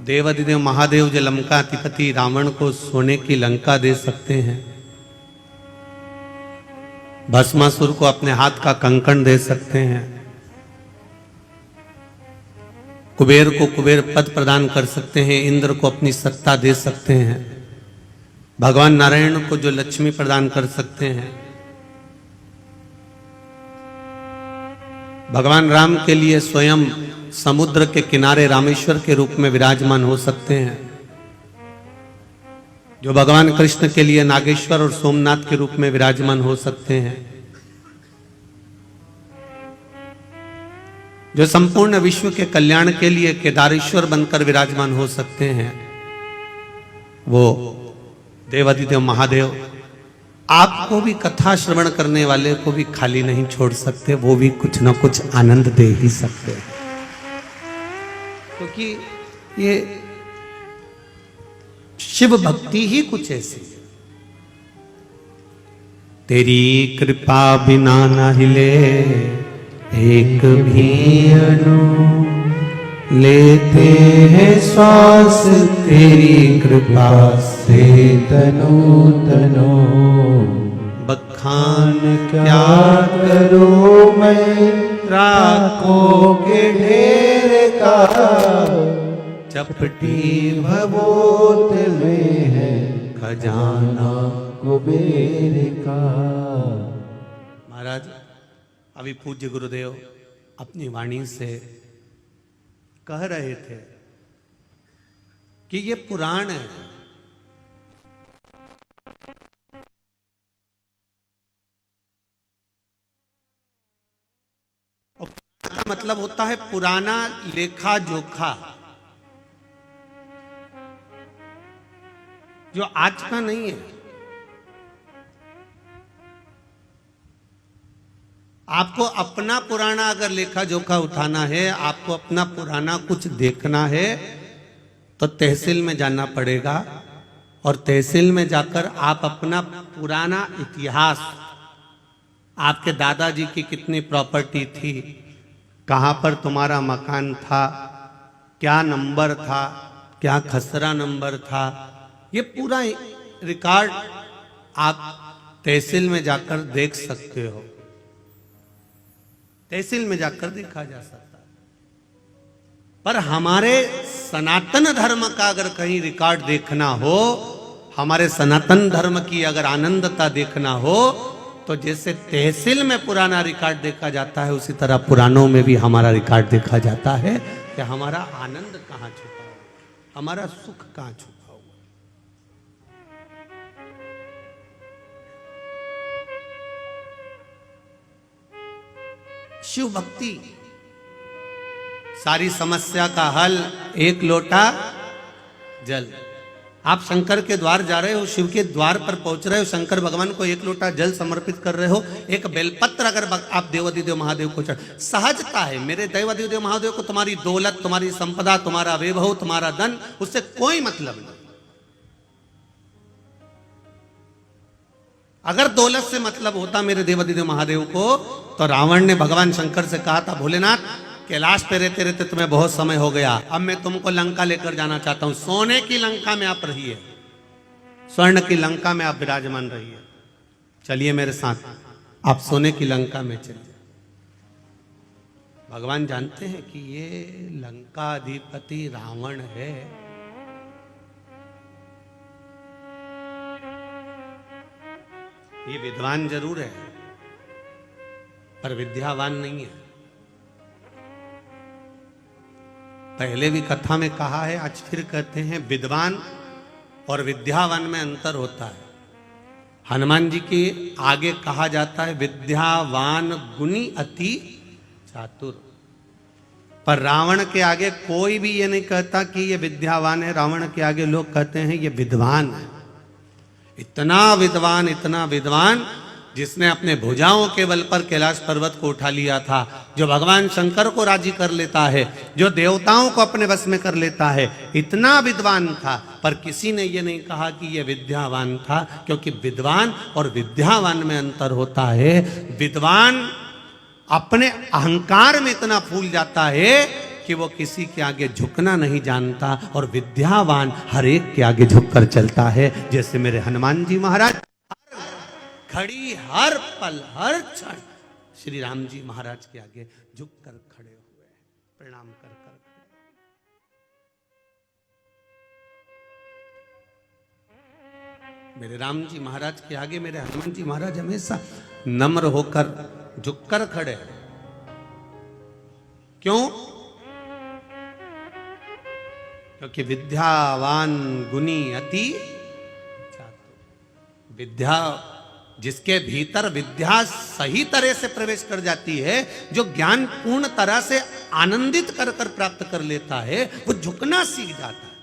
देवाधिदेव महादेव जो लंका अधिपति रावण को सोने की लंका दे सकते हैं, भस्मासुर को अपने हाथ का कंकण दे सकते हैं, कुबेर को कुबेर पद प्रदान कर सकते हैं, इंद्र को अपनी सत्ता दे सकते हैं, भगवान नारायण को जो लक्ष्मी प्रदान कर सकते हैं, भगवान राम के लिए स्वयं समुद्र के किनारे रामेश्वर के रूप में विराजमान हो सकते हैं, जो भगवान कृष्ण के लिए नागेश्वर और सोमनाथ के रूप में विराजमान हो सकते हैं, जो संपूर्ण विश्व के कल्याण के लिए केदारेश्वर बनकर विराजमान हो सकते हैं, वो देवाधिदेव महादेव आपको भी कथा श्रवण करने वाले को भी खाली नहीं छोड़ सकते, वो भी कुछ ना कुछ आनंद दे ही सकते हैं, क्योंकि ये शिव भक्ति ही कुछ ऐसी है। तेरी कृपा बिना न हिले एक भी अणु, लेते हैं श्वास तेरी कृपा से तनो तनो, बखान क्या करो मैं राखों के ढेर का, चपटी भवोत में है खजाना कुबेर का। महाराज अभी पूज्य गुरुदेव अपनी वाणी से कह रहे थे कि ये पुराण है, और पुराण का मतलब होता है पुराना लेखा जोखा, जो आज का नहीं है। आपको अपना पुराना अगर लेखा जोखा उठाना है, आपको अपना पुराना कुछ देखना है, तो तहसील में जाना पड़ेगा, और तहसील में जाकर आप अपना पुराना इतिहास, आपके दादाजी की कितनी प्रॉपर्टी थी, कहाँ पर तुम्हारा मकान था, क्या नंबर था, क्या खसरा नंबर था, ये पूरा रिकॉर्ड आप तहसील में जाकर देख सकते हो, तहसील में जाकर देखा जा सकता है। पर हमारे सनातन धर्म का अगर कहीं रिकॉर्ड देखना हो, हमारे सनातन धर्म की अगर आनंदता देखना हो, तो जैसे तहसील में पुराना रिकॉर्ड देखा जाता है, उसी तरह पुराणों में भी हमारा रिकॉर्ड देखा जाता है कि हमारा आनंद कहाँ छुपा हुआ, हमारा सुख कहाँ छुपा हुआ। शिव भक्ति सारी समस्या का हल, एक लोटा जल। आप शंकर के द्वार जा रहे हो, शिव के द्वार पर पहुंच रहे हो, शंकर भगवान को एक लोटा जल समर्पित कर रहे हो, एक बेलपत्र अगर आप देवाधिदेव महादेव को चढ़, सहजता है मेरे देवाधिदेव महादेव को तुम्हारी दौलत, तुम्हारी संपदा, तुम्हारा वैभव, तुम्हारा धन, उससे कोई मतलब नहीं। अगर दौलत से मतलब होता मेरे देवाधिदेव महादेव को, तो रावण ने भगवान शंकर से कहा था, भोलेनाथ कैलाश पे रहते रहते तुम्हें बहुत समय हो गया, अब मैं तुमको लंका लेकर जाना चाहता हूं, सोने की लंका में आप रहिए, स्वर्ण की लंका में आप विराजमान रहिए, चलिए मेरे साथ, आप सोने की लंका में चलिए। भगवान जानते हैं कि ये लंका अधिपति रावण है, ये विद्वान जरूर है पर विद्यावान नहीं है। पहले भी कथा में कहा है, आज फिर कहते हैं, विद्वान और विद्यावान में अंतर होता है। हनुमान जी के आगे कहा जाता है विद्यावान गुणी अति चातुर, पर रावण के आगे कोई भी ये नहीं कहता कि ये विद्यावान है, रावण के आगे लोग कहते हैं ये विद्वान है। इतना विद्वान जिसने अपने भुजाओं के बल पर कैलाश पर्वत को उठा लिया था, जो भगवान शंकर को राजी कर लेता है, जो देवताओं को अपने वश में कर लेता है, इतना विद्वान था, पर किसी ने ये नहीं कहा कि ये विद्यावान था, क्योंकि विद्वान और विद्यावान में अंतर होता है। विद्वान अपने अहंकार में इतना फूल जाता है कि वो किसी के आगे झुकना नहीं जानता और विद्यावान हर एक के आगे झुककर चलता है। जैसे मेरे हनुमान जी महाराज घड़ी हर पल हर क्षण श्री राम जी महाराज के आगे झुककर खड़े हुए, प्रणाम कर कर मेरे राम जी महाराज के आगे मेरे हनुमान जी महाराज हमेशा नम्र होकर झुककर खड़े। क्यों? क्योंकि विद्यावान गुणी अति चातुर। विद्या जिसके भीतर विद्या सही तरह से प्रवेश कर जाती है, जो ज्ञान पूर्ण तरह से आनंदित कर कर प्राप्त कर लेता है, वो झुकना सीख जाता है।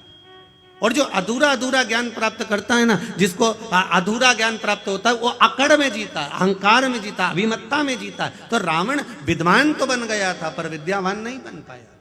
और जो अधूरा अधूरा ज्ञान प्राप्त करता है ना, जिसको अधूरा ज्ञान प्राप्त होता है, वो अकड़ में जीता है, अहंकार में जीता, अभिमत्ता में जीता है। तो रावण विद्वान तो बन गया था पर विद्यावान नहीं बन पाया।